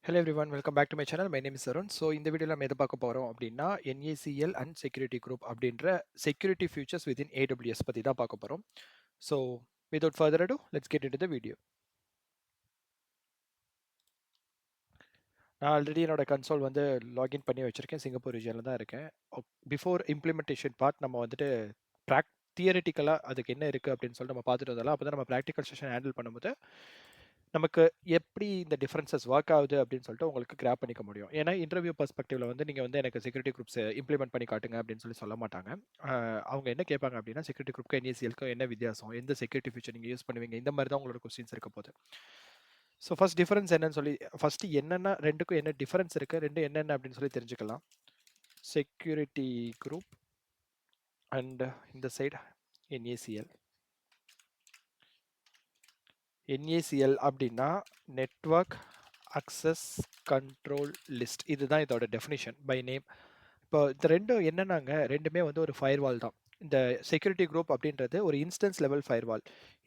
Hello everyone, welcome back to my channel. My name is Arun. So இந்த வீடியோல நம்ம எதை பார்க்க போறோம் அப்படின்னா NACL அண்ட் செக்யூரிட்டி குரூப் அப்படின்ற செக்யூரிட்டி ஃபியூச்சர்ஸ் வித்தின் AWS பத்தி தான் பார்க்க போறோம். So without further ado, let's get into the video. நான் ஆல்ரெடி என்னோட கன்சோல் வந்து லாகின் பண்ணி வச்சிருக்கேன். சிங்கப்பூர் ரீஜனில் தான் இருக்கேன். பிஃபோர் இம்ப்ளிமெண்டேஷன் பார்ட் நம்ம வந்துட்டு தியரிட்டிக்கலாக அதுக்கு என்ன இருக்குது அப்படின்னு சொல்லிட்டு நம்ம பார்த்துட்டு வந்தாலும் அப்போ தான் நம்ம ப்ராக்டிக்கல் செஷன் ஹேண்டில் பண்ணும்போது நமக்கு எப்படி இந்த டிஃபரன்சஸ் ஒர்க் ஆகுது அப்படின்னு சொல்லிட்டு உங்களுக்கு கிராப் பண்ணிக்க முடியும். ஏன்னா இன்டர்வியூ பெர்ஸ்பெக்டிவ்ல வந்து நீங்கள் வந்து எனக்கு செக்யூரிட்டி குரூப்ஸ் இம்ப்ளிமெண்ட் பண்ணி காட்டுங்க அப்படின்னு சொல்லி சொல்ல மாட்டாங்க. அவங்க என்ன கேட்பாங்க அப்படின்னா செக்யூரிட்டி குரூப்க்கு NACLக்கும் என்ன வித்தியாசம், எந்த செக்யூரிட்டி ஃபீச்சர் நீங்கள் யூஸ் பண்ணுவீங்க, இந்த மாதிரி தான் உங்களோட கொஸ்டின்ஸ் இருக்க போகுது. ஸோ ஃபர்ஸ்ட் டிஃபரன்ஸ் என்னன்னு சொல்லி ஃபர்ஸ்ட் என்னென்ன ரெண்டுக்கும் என்ன டிஃபரன்ஸ் இருக்குது, ரெண்டு என்னென்ன அப்படின்னு சொல்லி தெரிஞ்சுக்கலாம். செக்யூரிட்டி குரூப் அண்ட் இந்த சைடு NACL. NACL அப்படின்னா நெட்வொர்க் அக்சஸ் கண்ட்ரோல் லிஸ்ட். இதுதான் இதோட டெஃபினிஷன் பை நேம். இப்போ இந்த ரெண்டும் என்னன்னாங்க, ரெண்டுமே வந்து ஒரு ஃபயர்வால் தான். இந்த செக்யூரிட்டி குரூப் அப்படின்றது ஒரு instance level firewall.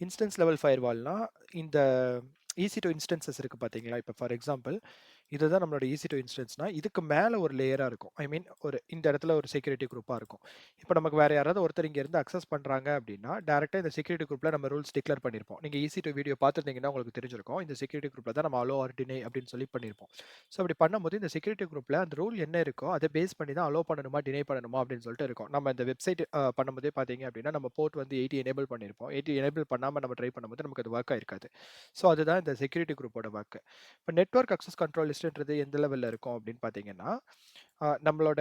Instance level ஃபயர்வால்னா இந்த EC2 இன்ஸ்டன்சஸ் இருக்குது பார்த்தீங்களா. இப்போ ஃபார் எக்ஸாம்பிள் இதுதான் நம்மளோட EC2 இன்ஸ்டன்ஸ்னா இதுக்கு மேலே ஒரு லேயராக இருக்கும். ஐ மீன் ஒரு இந்த இடத்துல ஒரு செக்யூரிட்டி குரூப்பாக இருக்கும். இப்போ நமக்கு வேறு யாராவது ஒருத்தர் இங்கே இருந்து அக்சஸ் பண்ணுறாங்க அப்படின்னா டேரெக்டாக இந்த செக்யூரிட்டி குரூப்பில் நம்ம ரூல்ஸ் டிக்ளேர் பண்ணியிருப்போம். நீங்கள் EC2 வீடியோ பார்த்துருந்தீங்கன்னா உங்களுக்கு தெரிஞ்சிருக்கும். இந்த செக்யூரிட்டி குரூப்பில் தான் நம்ம அலோ ஆர் டினை அப்படின்னு சொல்லி பண்ணியிருப்போம். ஸோ அப்படி பண்ணும்போது இந்த செக்யூரிட்டி குரூப்பில் அந்த ரூல் என்ன இருக்கோ அதை பேஸ் பண்ணி தான் அலோ பண்ணணுமா டினை பண்ணணுமா அப்படின்னு சொல்லிட்டு இருக்கும். நம்ம இந்த வெப்சைட் பண்ணும்போதே பார்த்தீங்க அப்படின்னா நம்ம போர்ட் வந்து 80 எனேபிள் பண்ணியிருப்போம். 80 எனேபிள் பண்ணாமல் நம்ம ட்ரை பண்ணும்போது நமக்கு அது ஒர்க் ஆயிருக்காது. ஸோ அதுதான் இந்த செக்யூரிட்டி குரூப்போட ஒர்க். இப்போ நெட்வொர்க் அக்சஸ் கண்ட்ரோல் லிஸ்ட்ன்றது எந்த லெவலில் இருக்கும் அப்படின்னு பார்த்தீங்கன்னா நம்மளோட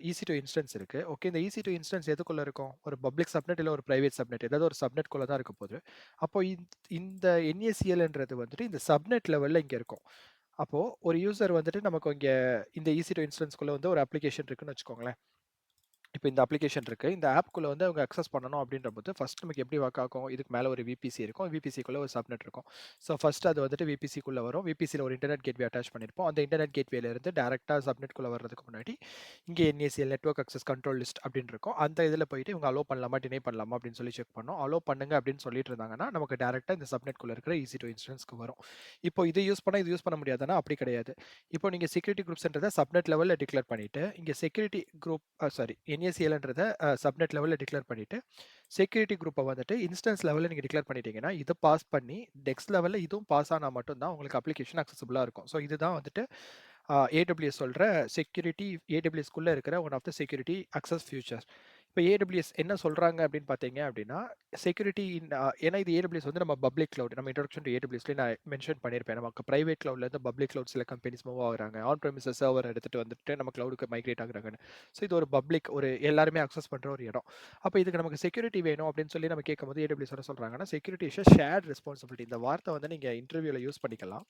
EC2 இன்ஸ்டன்ஸ் இருக்கு. ஓகே, இந்த EC2 இன்ஸ்டன்ஸ் எதுக்குள்ள இருக்கும்? ஒரு பப்ளிக் சப்நெட் இல்லை ஒரு பிரைவேட் சப்நெட், ஏதாவது ஒரு சப்நெட் குள்ள தான் இருக்க போகுது. அப்போ இந்த NACLன்றது வந்துட்டு இந்த சப்நெட் லெவலில் இங்கே இருக்கும். அப்போ ஒரு யூசர் வந்துட்டு நமக்கு இங்கே இந்த EC2 இன்ஸ்டன்ஸ்குள்ள வந்து ஒரு அப்ளிகேஷன் இருக்குன்னு வச்சுக்கோங்களேன். இப்போ இந்த அப்ளிகேஷன் இருக்குது. இந்த ஆப்குள்ளே வந்து அவங்க அக்சஸ் பண்ணணும் அப்படின்ற போது ஃபஸ்ட் நமக்கு எப்படி ஒர்க் ஆகும், இதுக்கு மேலே ஒரு VPC இருக்கும், VPCக்குள்ளே ஒரு சப்நெட் இருக்கும். ஸோ ஃபஸ்ட் அது வந்துட்டு VPCக்குள்ளே வரும். VPCயில் ஒரு இன்டர்நெட் கேட்வே அட்டாச் பண்ணியிருப்போம். அந்த இன்டர்நெட் கேட்வேலேருந்து டேரெக்டாக சப்நெட்குள்ளே வர்றதுக்கு முன்னாடி இங்கே NACL network access control list அப்படின்னு இருக்கும். அந்த இதில் போயிட்டு இவங்க அலோ பண்ணலாமா டினை பண்ணலாமா அப்படின்னு சொல்லி செக் பண்ணோம். அலோ பண்ணுங்க அப்படின்னு சொல்லிட்டு இருந்தாங்கன்னா நமக்கு டேரெக்டாக இந்த சப்நெட்குள்ளே இருக்கிற EC2 இன்ஸ்டன்ஸ்க்கு வரும். இப்போ இதை யூஸ் பண்ணால் இது யூஸ் பண்ண முடியாதுன்னா அப்படி கிடையாது. இப்போ நீங்கள் செக்யூரிட்டி குரூப்ஸ்ன்றதை சப்நெட் லெவலில் டிக்ளேர் பண்ணிவிட்டு இங்கே செக்யூரிட்டி குரூப் NACLன்றத சப்நெட் லெவலில் டிக்ளேர் பண்ணிவிட்டு செக்யூரிட்டி குரூப்பை வந்துட்டு இன்ஸ்டன்ஸ் லெவலில் நீங்கள் டிக்ளேர் பண்ணிட்டீங்கன்னா இதை பாஸ் பண்ணி டெக்ஸ் லெவலில் இதுவும் பாஸ் ஆனால் மட்டும்தான் உங்களுக்கு அப்ளிகேஷன் அக்சசபிளாக இருக்கும். ஸோ இதுதான் வந்துட்டு AWS சொல்கிற செக்யூரிட்டி, AWSக்குள்ளே இருக்கிற one of the security access features. இப்போ AWS என்ன சொல்கிறாங்க அப்படின்னு பார்த்தீங்க அப்படின்னா செக்யூரிட்டி ஏன்னா இது AWS வந்து நம்ம பப்ளிக் கிளவுட், நம்ம இன்ட்ரோடக்ஷன் டு AWSலேயே நான் மென்ஷன் பண்ணியிருப்பேன். நமக்கு ப்ரைவேட் கிளவுட்லேருந்து பப்ளிக் கிளவுட் சில கம்பெனிஸ் மூவ் ஆகுறாங்க, ஆன் ப்ரெமிசஸ் சர்வர் எடுத்துகிட்டு வந்துட்டு நம்ம கிளவுடுக்கு மைக்ரேட் ஆகுறாங்கன்னு. ஸோ இது ஒரு பப்ளிக், ஒரு எல்லாருமே அக்சஸ் பண்ணுற ஒரு இடம். அப்போ இதுக்கு நமக்கு செக்யூரிட்டி வேணும் அப்படின்னு சொல்லி நம்ம கேட்கும்போது AWS என்ன சொல்கிறாங்கன்னா செக்யூரிட்டி இஸ் ஷேர்ட் ரெஸ்பான்சிபிலிட்டி. இந்த வார்த்தை வந்து நீங்கள் இன்டர்வியூவில் யூஸ் பண்ணிக்கலாம்.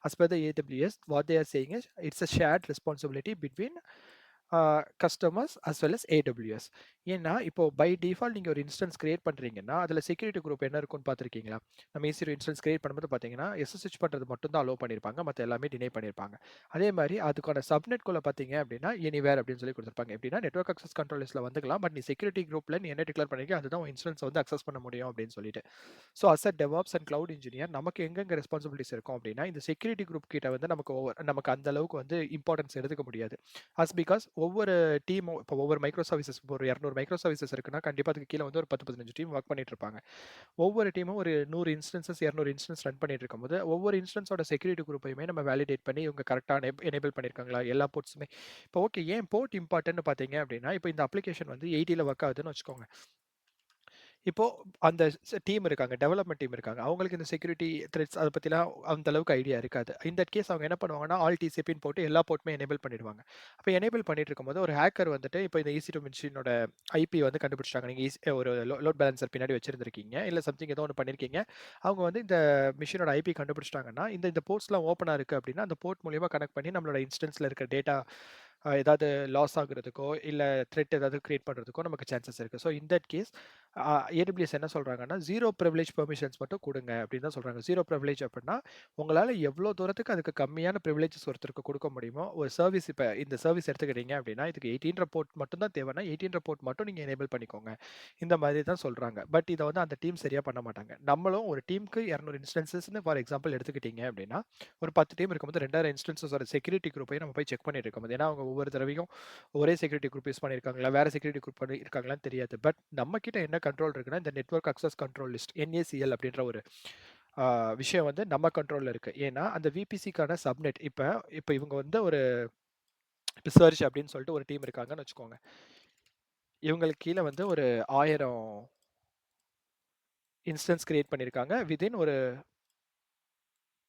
As per the AWS, what they are saying is it's a shared responsibility between customers as well as AWS. ஏன்னா இப்போ பை டிஃபால்ட் நீங்கள் ஒரு இன்ஸ்டன்ஸ் கிரியேட் பண்ணுறீங்கன்னா அதில் செக்யூரிட்டி குரூப் என்ன இருக்குன்னு பார்த்துருக்கீங்களா? நம்ம EC2 இன்ஸ்டன்ஸ் கிரியேட் பண்ணும்போது பார்த்தீங்கன்னா SSH பண்ணுறது மட்டும் தான் அலோவ் பண்ணியிருப்பாங்க, மற்ற எல்லாமே டினை பண்ணியிருப்பாங்க. அதே மாதிரி அதுக்கான சப்நெட்குள்ளே பார்த்தீங்க அப்படின்னா எனிவேர் அப்படின்னு சொல்லி கொடுத்துருப்பாங்க. எப்படின்னா நெட்வொர்க் அக்சஸ் கண்ட்ரோல் லிஸ்ட்டில் வந்துக்கலாம், பட் நீ செக்யூரிட்டி குரூப்பில் நீ என்ன டிக்ளேர் பண்ணிருக்கீங்க அதுதான் இன்ஸ்டன்ஸ் வந்து அக்சஸ் பண்ண முடியும் அப்படின்னு சொல்லிட்டு. So as a DevOps and cloud engineer நமக்கு எங்கெங்கே ரெஸ்பான்சிபிலிட்டிஸ் இருக்கும் அப்படின்னா இந்த செக்யூரிட்டி குரூப் கிட்ட வந்து நமக்கு அந்த அளவுக்கு வந்து இம்பார்ட்டன்ஸ் எடுத்துக்க முடியாது. பிகாஸ் ஒவ்வொரு டீமும் இப்போ ஒவ்வொரு மைக்ரோ சர்வீசஸ், ஒரு 200 மைக்ரோ சர்வீசஸ் இருக்குன்னா கண்டிப்பாக அதுக்கு கீழே வந்து ஒரு 10-15 டீம் ஒர்க் பண்ணிட்டு இருப்பாங்க. ஒவ்வொரு டீமும் ஒரு 100 இன்ஸ்டன்சஸ் 200 இன்ஸ்டன்ஸ் ரன் பண்ணிட்டு இருக்கும்போது ஒவ்வொரு இன்ஸ்டன்ஸோட செக்யூரிட்டி குரூப்பையுமே நம்ம வேலிடேட் பண்ணி இவங்க கரெக்டாக எனேபிள் பண்ணியிருக்காங்களா எல்லா போர்ட்ஸுமே. இப்போ ஓகே, ஏன் போர்ட் இம்பார்ட்டன்ட் பார்த்தீங்க அப்படின்னா இப்போ இந்த அப்ளிகேஷன் வந்து 80ல் ஒர்க் ஆகுதுன்னு வச்சுக்கோங்க. இப்போ அந்த டீம் இருக்காங்க, டெவலப்மெண்ட் டீம் இருக்காங்க, அவங்களுக்கு இந்த செக்யூரிட்டி த்ரெட்ஸ் அதை பற்றிலாம் அந்த அளவுக்கு ஐடியா இருக்காது. இந்த கேஸ் அவங்க என்ன பண்ணுவாங்கன்னா ஆல் TCPன்னு போட்டு எல்லா போர்ட்டுமே எனேபிள் பண்ணிடுவாங்க. அப்போ எனேபிள் பண்ணிட்டு இருக்கும்போது ஒரு ஹேக்கர் வந்துட்டு இப்போ இந்த EC2 மிஷினோட IP வந்து கண்டுபிடிச்சிட்டாங்க. நீங்கள் ஒரு லோட் பேலன்சர் பின்னாடி வச்சிருந்திருக்கீங்க, இல்லை சம்திங் ஏதோ ஒன்று பண்ணியிருக்கீங்க. அவங்க வந்து இந்த மிஷினோட IP கண்டுபிடிச்சிட்டாங்கன்னா இந்த போர்ட்ஸ்லாம் ஓப்பனாக இருக்குது அப்படின்னா அந்த போர்ட் மூலியமாக கனெக்ட் பண்ணி நம்மளோட இன்ஸ்டன்ஸில் இருக்கிற டேட்டா ஏதாவது லாஸ் ஆகுறதுக்கோ இல்லை த்ரெட் ஏதாவது கிரியேட் பண்ணுறதுக்கோ நமக்கு சான்சஸ் இருக்குது. So in that case AWS என்ன சொல்றாங்கன்னா, 0 பிரிவிலேஜ் பெர்மிஷன்ஸ் மட்டும் குடுங்க அப்படின்னு தான் சொல்றாங்க. 0 பிரிவிலேஜ் அப்படின்னா, உங்களால எவ்வளோ தூரத்துக்கு அதுக்கு கம்மியான பிரிவிலேஜஸ் ஒருத்தருக்கு குடுக்க முடியுமோ, ஒரு சர்வீஸ் இப்ப இந்த சர்வீஸ் எடுத்துக்கிட்டீங்க அப்படின்னா, இதுக்கு 18 போர்ட் மட்டும் தான் தேவைன்னா, 18 போர்ட் மட்டும் நீங்க எனேபிள் பண்ணிக்கோங்க. இந்த மாதிரி தான் சொல்றாங்க. பட் இத வந்து அந்த டீம் சரியா பண்ண மாட்டாங்க. நம்மளும் ஒரு டீமுக்கு 200 இன்ஸ்டன்ஸஸ்ன்னு ஃபார் எக்ஸாம்பிள் எடுத்துக்கிட்டீங்க அப்படின்னா, ஒரு 10 டீம் இருக்கும்போது 2000 இன்ஸ்டன்ஸஸோட செக்யூரிட்டி குரூப்பையும் நம்ம போய் செக் பண்ணிட்டு இருக்கும்போது, ஏன்னா அவங்க ஒவ்வொரு தடவையும் ஒரே செக்யூரிட்டி குரூப் யூஸ் பண்ணியிருக்காங்களா, வேற செக்யூரிட்டி குரூப் இருக்காங்களான்னு தெரியாது. பட் நம்ம கிட்ட என்ன கண்ட்ரோல் இருக்குன்னா, இந்த network access control list NACL அப்படின்ற ஒரு விஷயம் வந்து நம்ம கண்ட்ரோல்ல இருக்கு. ஏன்னா அந்த VPCக்கான சப்நெட் இப்ப இப்ப இவங்க வந்து ஒரு சர்ச் அப்படின்னு சொல்லிட்டு ஒரு டீம் இருக்காங்கன்னு வச்சுக்கோங்க. இவங்களுக்கு கீழ வந்து ஒரு 1000 இன்ஸ்டன்ஸ் கிரியேட் பண்ணியிருக்காங்க. வித்தின் ஒரு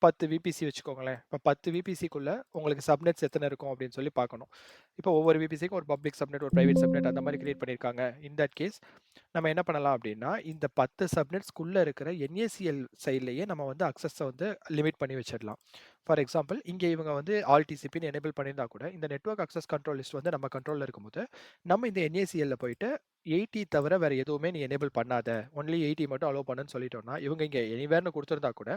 10 விபிசி வச்சுக்கோங்களேன். இப்போ 10 விபிசிக்குள்ள உங்களுக்கு சப்நெட்ஸ் எத்தனை இருக்கும் அப்படின்னு சொல்லி பார்க்கணும். இப்போ ஒவ்வொரு விபிசிக்கும் ஒரு பப்ளிக் சப்நெட், ஒரு பிரைவேட் சப்நெட் அந்த மாதிரி கிரியேட் பண்ணியிருக்காங்க. இன் தட் கேஸ் நம்ம என்ன பண்ணலாம் அப்படின்னா, இந்த 10 சப்நெட்ஸ்க்குள்ள இருக்கிற NACL சைட்லயே நம்ம வந்து அக்சஸை வந்து லிமிட் பண்ணி வச்சிடலாம். ஃபார் எக்ஸாம்பிள் இங்கே இவங்க வந்து ஆல் டிசிபின்னு எனேபிள் பண்ணியிருந்தா கூட, இந்த நெட்வொர்க் அக்சஸ் கண்ட்ரோல் லிஸ்ட் வந்து நம்ம கண்ட்ரோலில் இருக்கும்போது, நம்ம இந்த NACL போயிட்டு 80 தவிர வேற எதுவுமே நீ எனேபிள் பண்ணாத, ஒன்லி 80 மட்டும் அலோவ் பண்ணுன்னு சொல்லிட்டோம்னா, இவங்க இங்கே எனிவேர்னு கொடுத்துருந்தா கூட,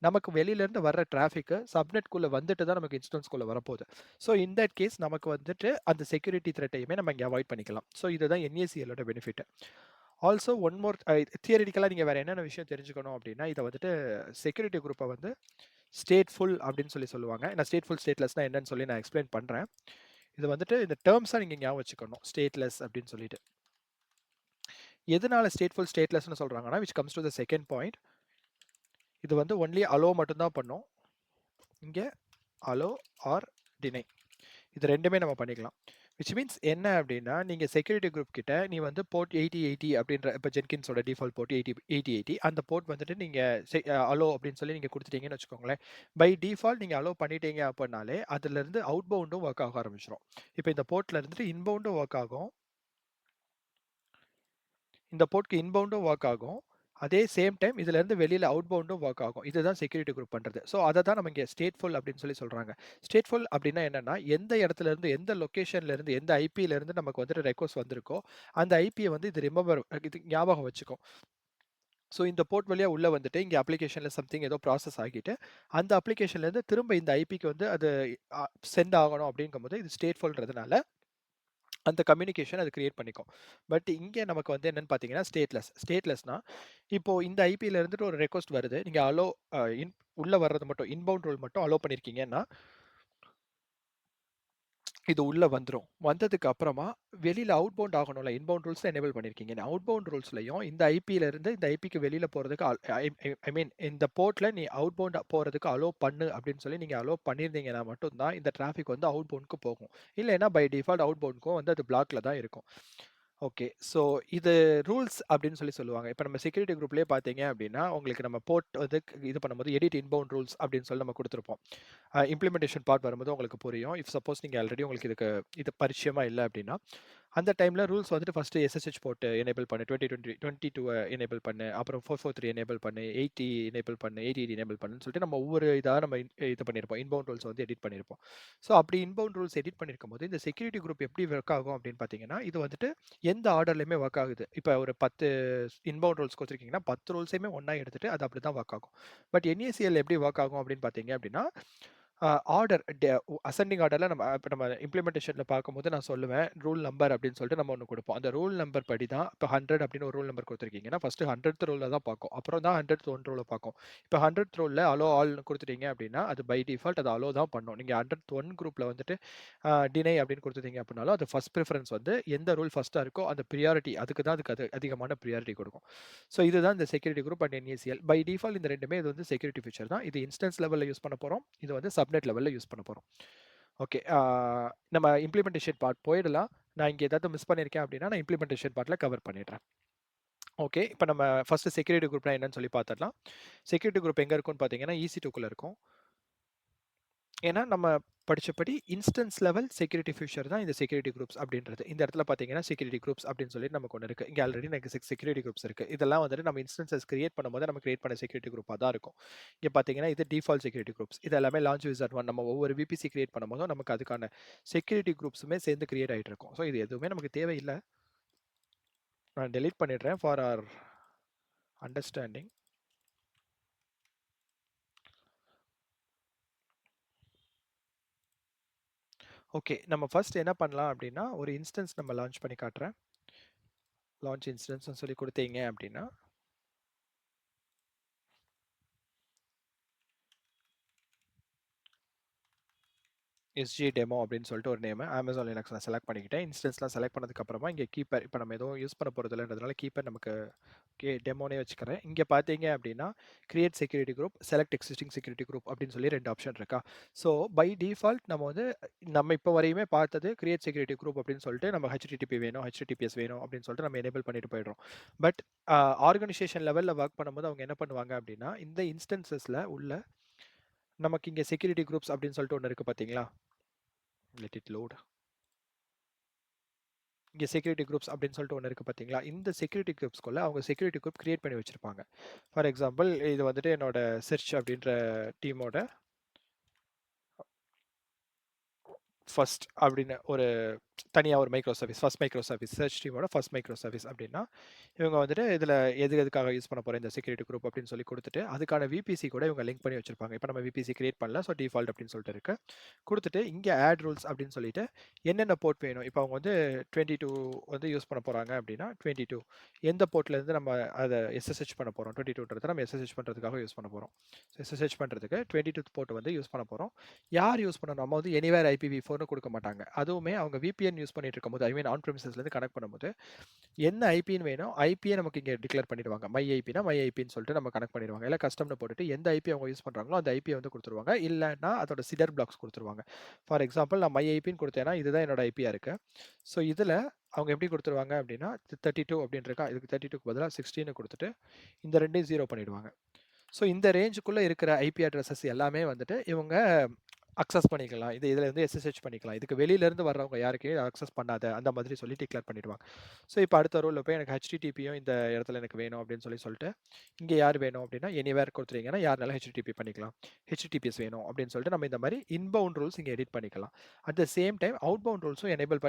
நமக்கு வெளியிலேருந்து வர்ற டிராஃபிக்கு சப்நெட்குள்ளே வந்துட்டு தான் நமக்கு இன்ஸ்டன்ஸ்குள்ளே வரப்போகுது. ஸோ இன் தட் கேஸ் நமக்கு வந்துட்டு அந்த செக்யூரிட்டி த்ரெட்டையுமே நம்ம இங்கே அவாய்ட் பண்ணிக்கலாம். ஸோ இதுதான் NACL benefit. Also one more தியரிட்டிக்கலாக நீங்கள் வேறு என்னென்ன விஷயம் தெரிஞ்சுக்கணும் அப்படின்னா, இதை வந்துட்டு செக்யூரிட்டி குரூப்பை வந்து ஸ்டேட்ஃபுல் அப்படின்னு சொல்லி சொல்லுவாங்க. நான் ஸ்டேட்ஃபுல் ஸ்டேட்லெஸ்னா என்னன்னு சொல்லி நான் எக்ஸ்பிளைன் பண்ணுறேன். இது வந்துட்டு இந்த டேர்ம்ஸாக நீங்கள் ஞாபகம் வச்சுக்கணும். ஸ்டேட்லெஸ் அப்படின்னு சொல்லிட்டு. எதனால ஸ்டேட்ஃபுல் ஸ்டேட்லெஸ்னு சொல்கிறாங்கன்னா, which comes to the second point. இது வந்து ஒன்லி அலோ மட்டும்தான் பண்ணும். இங்கே அலோ ஆர் டினை இது ரெண்டுமே நம்ம பண்ணிக்கலாம். விச் மீன்ஸ் என்ன அப்படின்னா, நீங்கள் செக்யூரிட்டி குரூப் கிட்ட நீ வந்து போர்ட் 8080 அப்படின்ற இப்போ ஜென்கின்ஸோட டிஃபால்ட் போர்ட் 8080 அந்த போர்ட் வந்துட்டு நீங்கள் அலோ அப்படின்னு சொல்லி நீங்கள் கொடுத்துட்டீங்கன்னு வச்சுக்கோங்களேன். பை டிஃபால்ட் நீங்கள் அலோ பண்ணிட்டீங்க அப்படின்னாலே அதுலேருந்து அவுட் பவுண்டும் ஒர்க் ஆக ஆரம்பிச்சிடும். இப்போ இந்த போர்ட்டில் இருந்துட்டு இன்பவுண்டும் ஒர்க் ஆகும், இந்த போர்ட்க்கு இன்பவுண்டும் ஒர்க் ஆகும். அதே சேம் டைம் இதுல இருந்து வெளியில அவுட் பவுண்டும் ஒர்க் ஆகும். இதுதான் செக்யூரிட்டி குரூப் பண்றது. ஸோ அதை தான் நம்ம இங்கே ஸ்டேட்ஃபுல் அப்படின்னு சொல்லி சொல்றாங்க. ஸ்டேட்ஃபுல் அப்படின்னா என்னன்னா, எந்த இடத்துல இருந்து எந்த லொகேஷன்ல இருந்து எந்த ஐபியில இருந்து நமக்கு வந்துட்டு ரெக்வஸ்ட் வந்திருக்கோ அந்த ஐபியை வந்து இது இது ஞாபகம் வச்சுக்கும். ஸோ இந்த போர்ட் வழியா உள்ள வந்துட்டு இங்கே அப்ளிகேஷன்ல சம்திங் ஏதோ ப்ராசஸ் ஆகிட்டு அந்த அப்ளிகேஷன்ல இருந்து திரும்ப இந்த ஐபிக்கு வந்து அது சென்ட் ஆகணும் அப்படிங்கும்போது இது ஸ்டேட்ஃபுல்ன்றதுனால அந்த கம்யூனிகேஷன் அது கிரியேட் பண்ணிக்கும். பட் இங்கே நமக்கு வந்து என்னன்னு பார்த்தீங்கன்னா ஸ்டேட்லெஸ்னா இப்போ இந்த ஐபியில் இருந்துட்டு ஒரு ரெக்வஸ்ட் வருது, நீங்கள் அலோ உள்ள வர்றது மட்டும் இன்பவுண்ட் ரூல் மட்டும் அலோ பண்ணியிருக்கீங்கன்னா இது உள்ள வந்துரும். வந்ததுக்கு அப்புறமா வெளியில அவுட் பவுண்ட் ஆகணும்ல. இன்பவுண்ட் ரூல்ஸ் எனேபிள் பண்ணியிருக்கீங்க. அவுட் பவுண்ட் ரூல்ஸ்லயும் இந்த ஐபில இருந்து இந்த ஐபிக்கு வெளியில போறதுக்கு ஐ மீன் இந்த போர்ட்ல நீ அவுட் பவுண்ட் போறதுக்கு அலோ பண்ணு அப்படின்னு சொல்லி நீங்க அலோ பண்ணியிருந்தீங்கன்னா மட்டும் தான் இந்த டிராஃபிக் வந்து அவுட் பவுண்ட்க்கு போகும். இல்லைன்னா பை டிஃபால்ட் அவுட் பவுண்ட்க்கும் வந்து அது பிளாக்ல தான் இருக்கும். ஓகே. ஸோ இது ரூல்ஸ் அப்படின்னு சொல்லி சொல்லுவாங்க. இப்போ நம்ம செக்யூரிட்டி குரூப்லேயே பார்த்தீங்க அப்படின்னா, உங்களுக்கு நம்ம போர்ட் வந்து இது பண்ணும்போது எடிட் இன்பவுண்ட் ரூல்ஸ் அப்படின்னு சொல்லி நம்ம கொடுத்துருப்போம். இம்ப்ளிமெண்டேஷன் பார்ட் வரும்போது உங்களுக்கு புரியும். இஃப் சப்போஸ் நீங்கள் ஆல்ரெடி உங்களுக்கு இது பரிச்சயமா இல்ல அப்படின்னா, அந்த டைம்ல ரூல்ஸ் வந்துட்டு ஃபர்ஸ்ட் SSH போட்டு எனேபிள் பண்ணு. 22 எனேபிள் பண்ணு. அப்புறம் 443 எனேபிள் பண்ணு. 80 எனேபிள் பண்ணு. 8080 எனேபிள் பண்ணுன்னு சொல்லிட்டு நம்ம ஒவ்வொரு இதா நம்ம இது பண்ணியிருப்போம். இன்பவுண்ட் ரூல்ஸ் வந்து எடிட் பண்ணியிருப்போம். ஸோ அப்படி இன்பவுண்ட் ரூல்ஸ் எடிட் பண்ணியிருக்கும்போது, இந்த செக்யூரிட்டி குரூப் எப்படி ஒர்க் ஆகும் அப்படின்னு பார்த்தீங்கன்னா, இது வந்துட்டு எந்த ஆர்டர்லயுமே ஒர்க் ஆகுது. இப்ப ஒரு 10 இன்பவுண்ட் ரூல்ஸ் குடுத்துருக்கீங்கன்னா, 10 ரூல்ஸையுமே ஒண்ணா எடுத்துட்டு அது அப்படிதான் ஒர்க் ஆகும். பட் NACL எப்படி ஒர்க் ஆகும் அப்படின்னு பார்த்தீங்க அப்படின்னா, ஆர்டர் அசெண்டிங் ஆர்டர்ல இப்ப நம்ம இம்ப்ளிமெண்டேஷன்ல பார்க்கும்போது நான் சொல்லுவேன், ரூல் நம்பர் அப்படின்னு சொல்லிட்டு நம்ம ஒண்ணு குடுப்போம். அந்த ரூல் நம்பர் படி தான் இப்ப 100 அப்படின்னு ஒரு ரூல் நம்பர் குடுத்துருக்கீங்கன்னா, ஃபர்ஸ்ட் 100த் ரூல்ல தான் பார்க்கும். அப்புறம் தான் 100த் ஒன் ரூல பார்க்கும். இப்ப 100த் ரூல்ல அலோ ஆல்ன்னு குடுத்துட்டீங்க அப்படின்னா, அது பை டிஃபால்ட் அது அலோ தான் பண்ணும். நீங்க 100த் ஒன் குரூப்ல வந்துட்டு டினை அப்படின்னு கொடுத்துட்டீங்க அப்படின்னாலும் அது ஃபர்ஸ்ட் ப்ரிஃபரன்ஸ் வந்து எந்த ரூல் ஃபர்ஸ்ட்டாக இருக்கோ அந்த ப்ரியாரிட்டி அதுக்கு தான் அதுக்கு அதிகமான ப்ரியாரிட்டி கொடுக்கும். ஸோ இதுதான் இந்த security group and NACL. By default இந்த ரெண்டுமே இது வந்து செக்யூரிட்டி ஃபீச்சர் தான். இது இன்ஸ்டன்ஸ் லெவலில் யூஸ் பண்ண போகிறோம். இது வந்து சப்நெட் லெவலில் யூஸ் பண்ண போகிறோம். ஓகே. நம்ம இம்ப்ளிமெண்டேஷன் பார்ட் போயிடலாம். நான் இங்கே ஏதாவது மிஸ் பண்ணியிருக்கேன் அப்படின்னா நான் இம்ப்ளிமெண்டேஷன் பார்ட்டில் கவர் பண்ணிடுறேன். ஓகே. இப்போ நம்ம ஃபர்ஸ்ட் செக்யூரிட்டி குரூப்னா என்னன்னு சொல்லி பார்த்துடலாம். செக்யூரிட்டி குரூப் எங்கே இருக்கும்னு பார்த்தீங்கன்னா EC2க்குள்ள இருக்கும். ஏன்னா நம்ம படிச்சபடி இன்ஸ்டன்ஸ் லெவல் செக்யூரிட்டி ஃபியூச்சர் தான் இந்த செக்யூரிட்டி குரூப்ஸ் அப்படின்றது. இந்த இடத்துல பார்த்தீங்கன்னா செக்யூரிட்டி குரூப்ஸ் அப்படின்னு சொல்லி நமக்கு ஒன்று இருக்கு. இங்கே ஆல்ரெடி எனக்கு 6 செக்யூரிட்டி குரூப்ஸ் இருக்கு. இதெல்லாம் வந்துட்டு நம்ம இன்ஸ்டன்சஸ் கிரியேட் பண்ணும்போது நம்ம கிரியேட் பண்ண செக்யூரிட்டி குரூப்பாக தான் இருக்கும். இங்கே பார்த்தீங்கன்னா இது டிஃபால்ட் செக்யூரிட்டி குரூப்ஸ். இது எல்லாமே லான்ச் விசார்ட் 1 நம்ம ஒவ்வொரு VPC கிரியேட் பண்ணும்போதும் நமக்கு அதுக்கான செக்யூரிட்டி குரூப்ஸுமே சேர்ந்து கிரியேட் ஆகிட்டு இருக்கும். ஸோ இது எதுவுமே நமக்கு தேவையில்லை. நான் டெலீட் பண்ணிடுறேன் ஃபார் ஆர் அண்டர்ஸ்டாண்டிங். ஓகே, நம்ம ஃபர்ஸ்ட் என்ன பண்ணலாம் அப்படின்னா, ஒரு இன்ஸ்டன்ஸ் நம்ம லான்ச் பண்ணி காட்டுறேன். லான்ச் இன்ஸ்டன்ஸ்னு சொல்லி கொடுத்தீங்க அப்படின்னா, எஸ்ஜி டெமோ அப்படின்னு சொல்லிட்டு ஒரு நேம் அமேசான் லினக்ஸ் நான் செலக்ட் பண்ணிக்கிட்டேன். இன்ஸ்டன்ஸ்லாம் செலக்ட் பண்ணதுக்கப்புறமா இங்கே கீப்பர், இப்போ நம்ம எதுவும் யூஸ் பண்ண போகிறது இல்லைன்றதுனால கீப்பர் நமக்கு டெமோனே வச்சுக்கிறேன். இங்கே பார்த்தீங்க அப்படின்னா create security group, select existing security group அப்படின்னு சொல்லி 2 ஆப்ஷன் இருக்கா. ஸோ பை டிஃபால்ட் நம்ம வந்து நம்ம இப்போ வரையுமே பார்த்தது கிரியேட் செக்யூரிட்டி குரூப் அப்படின்னு சொல்லிட்டு நம்ம ஹெச்டிடிபி வேணும், ஹெச்டிடிபிஎஸ் வேணும் அப்படின்னு சொல்லிட்டு நம்ம எனேபிள் பண்ணிட்டு போயிடுறோம். பட் ஆர்கனைசேஷன் லெவலில் ஒர்க் பண்ணும்போது அவங்க என்ன பண்ணுவாங்க அப்படின்னா, இந்த இன்ஸ்டன்சஸில் உள்ள நமக்கு இங்கே செக்யூரிட்டி குரூப்ஸ் அப்படின்னு சொல்லிட்டு ஒன்று இருக்குது பார்த்தீங்களா. Let it load. இங்கே செக்யூரிட்டி குரூப்ஸ் அப்படின்னு சொல்லிட்டு ஒன்று இருக்குது பார்த்தீங்களா. இந்த செக்யூரிட்டி குரூப்ஸ்குள்ள அவங்க செக்யூரிட்டி குரூப் கிரியேட் பண்ணி வச்சிருப்பாங்க. ஃபார் எக்ஸாம்பிள் இது வந்துட்டு என்னோட சர்ச் அப்படின்ற டீமோட ஃபர்ஸ்ட் அப்படின்னு ஒரு தனியாக ஒரு micro service, first micro service, search டீமோட ஃபர்ஸ்ட் மைக்ரோ சர்வீஸ் அப்படின்னா இவங்க வந்துட்டு இதில் எதுக்காக யூஸ் பண்ண போகிற இந்த செக்யூரிட்டி குரூப் அப்படின்னு சொல்லி கொடுத்துட்டு அதுக்கான விபிசி கூட இவங்க லிங்க் பண்ணி வச்சிருப்பாங்க. இப்போ நம்ம விபிசி கிரியேட் பண்ணல, ஸோ டிஃபால்ட் அப்படின்னு சொல்லிட்டு இருக்கு கொடுத்துட்டு இங்கே ஆட் ரூல்ஸ் அப்படின்னு சொல்லிட்டு என்னென்ன போர்ட் வேணும். இப்போ அவங்க வந்து 22 வந்து யூஸ் பண்ண போகிறாங்க அப்படின்னா 22 எந்த போர்ட்லேருந்து நம்ம அதை எஸ்எஸ்ஹெச் பண்ண போகிறோம். 22ன்றதை நம்ம எஸ்எஸ்ஹெச் பண்ணுறதுக்காக யூஸ் பண்ண போகிறோம். எஸ்எஸ்ஹெச் பண்ணுறதுக்கு 22 போர்ட் வந்து யூஸ் பண்ண போகிறோம். யார் யூஸ் பண்ணணும், நம்ம வந்து எனிவேர் IPv4னு கொடுக்க மாட்டாங்க. அதுவுமே அவங்க VPN யூஸ் பண்ணிட்டு இருக்கும்போது, ஐ மீன் ஆன் ப்ரெமிசஸ்லேருந்து கனெக்ட் பண்ணும்போது என்ன ஐபின்னு வேணும், ஐபியை நமக்கு இங்கே டிக்ளேர் பண்ணிடுவாங்க. மை ஐபினா மை ஐபின்னு சொல்லிட்டு நம்ம கனெக்ட் பண்ணிடுவாங்க. இல்லை கஸ்டம்னு போட்டுட்டு எந்த ஐபி அவங்க யூஸ் பண்ணுறாங்களோ அந்த ஐபியை வந்து கொடுத்துருவாங்க. இல்லைன்னா அதோட சிடர் பிளாக்ஸ் கொடுத்துருவாங்க. ஃபார் எக்ஸாம்பிள் நான் மை ஐபின்னு கொடுத்தேன்னா இதுதான் என்னோட ஐபியா இருக்கு. ஸோ இதில் அவங்க எப்படி கொடுத்துருவாங்க அப்படின்னா 32 அப்படின்னு இருக்கா, இதுக்கு 32க்கு பதிலாக 16 கொடுத்துட்டு இந்த ரெண்டையும் 0 பண்ணிடுவாங்க. ஸோ இந்த ரேஞ்சுக்குள்ளே இருக்கிற ஐபி அட்ரஸஸ் எல்லாமே வந்துட்டு இவங்க அக்சஸ் பண்ணிக்கலாம். இதில் இருந்து எஸ்எஸ்ஹெச் பண்ணிக்கலாம். இதுக்கு வெளியிலேருந்து வர்றவங்க யாருக்கே அக்சஸ் பண்ணாத அந்த மாதிரி சொல்லி டிக்ளேர் பண்ணிடுவாங்க. ஸோ இப்போ அடுத்த ரோவில் போய் எனக்கு ஹெச்டிடிபியும் இந்த இடத்துல எனக்கு வேணும் அப்படின்னு சொல்லிட்டு இங்கே யார் வேணும் அப்படின்னா எனிவேர் கொடுத்துட்டீங்கன்னா யாருனாலும் ஹெச்டிடிபி பண்ணிக்கலாம். ஹெச்டிடிபிஎஸ் வேணும் அப்படின்னு சொல்லிட்டு நம்ம இந்த மாதிரி இன்பவுண்ட் ரூல்ஸ் இங்கே எடிட் பண்ணிக்கலாம். At the same time outbound ரூல்ஸும் எனேபிள்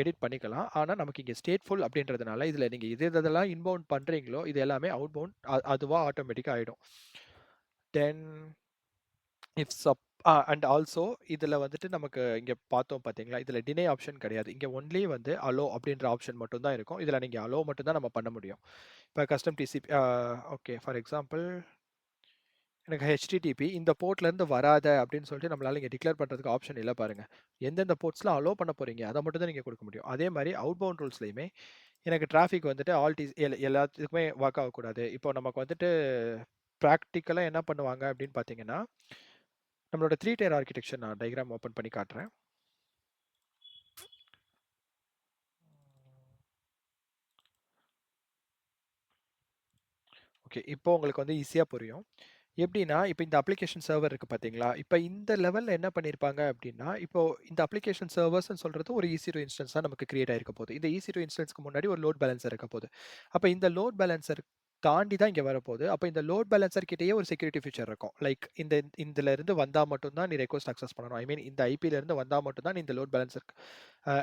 எடிட் பண்ணிக்கலாம். ஆனால் நமக்கு இங்கே ஸ்டேட்ஃபுல் அப்படின்றதுனால இதில் நீங்கள் இதெல்லாம் இன்பவுண்ட் பண்ணுறீங்களோ இது எல்லாமே அவுட் பவுண்ட் அதுவாக ஆட்டோமேட்டிக்காக ஆகிடும். தென் இஃப் சப் அண்ட் ஆல்சோ இதில் வந்துட்டு நமக்கு இங்கே பார்த்தோம் பார்த்தீங்களா, இதில் டினை ஆப்ஷன் கிடையாது. இங்கே ஒன்லி வந்து அலோ அப்படின்ற ஆப்ஷன் மட்டும் தான் இருக்கும். இதில் நீங்கள் அலோ மட்டும் தான் நம்ம பண்ண முடியும். இப்போ custom TCP okay for example எனக்கு ஹெச்டிடிபி இந்த போர்ட்லேருந்து வராத அப்படின்னு சொல்லிட்டு நம்மளால இங்கே டிக்ளேர் பண்ணுறதுக்கு ஆப்ஷன் இல்லை பாருங்கள். எந்தெந்த போர்ட்ஸ்லாம் அலோ பண்ண போகிறீங்க அதை மட்டும் தான் நீங்கள் கொடுக்க முடியும். அதே மாதிரி அவுட் பவுண்ட் ரூல்ஸ்லையுமே எனக்கு டிராஃபிக் வந்துட்டு எல்லாத்துக்குமே ஒர்க் ஆகக்கூடாது. இப்போ நமக்கு வந்துட்டு ப்ராக்டிக்கலாக என்ன பண்ணுவாங்க அப்படின்னு பார்த்தீங்கன்னா, நம்மளோட 3 tier ஆர்கிடெக்சர் நான் டயக்ராம் ஓப்பன் பண்ணி காட்டுறேன். ஓகே, இப்போ உங்களுக்கு வந்து ஈஸியா புரியும். எப்படின்னா, இப்போ இந்த அப்ளிகேஷன் சர்வர் இருக்கு பார்த்தீங்களா? இப்போ இந்த லெவல்ல என்ன பண்ணியிருப்பாங்க அப்படின்னா, இப்போ இந்த அப்ளிகேஷன் சர்வர்ஸ்ன்னு சொல்றது ஒரு EC2 இன்ஸ்டன்ஸ் தான் நமக்கு கிரியேட் ஆயிருக்க போகுது. இந்த EC2 இன்ஸ்டன்ஸ்க்கு முன்னாடி ஒரு லோட் பேலன்சர் இருக்க போகுது. அப்போ இந்த லோட் பேலன்சர் தாண்டி தான் இங்க வரப்போகுது. அப்போ இந்த லோட் பேலன்சர் கிட்டயே ஒரு செக்யூரிட்டி ஃபீச்சர் இருக்கும். லைக் இதுல இருந்து வந்தா மட்டும் தான் நீ ரெக்வெஸ்ட் அக்சஸ் பண்ணணும். ஐ மீன் இந்த ஐபில இருந்து வந்தா மட்டும் தான் நீ இந்த லோட் பேலன்சர்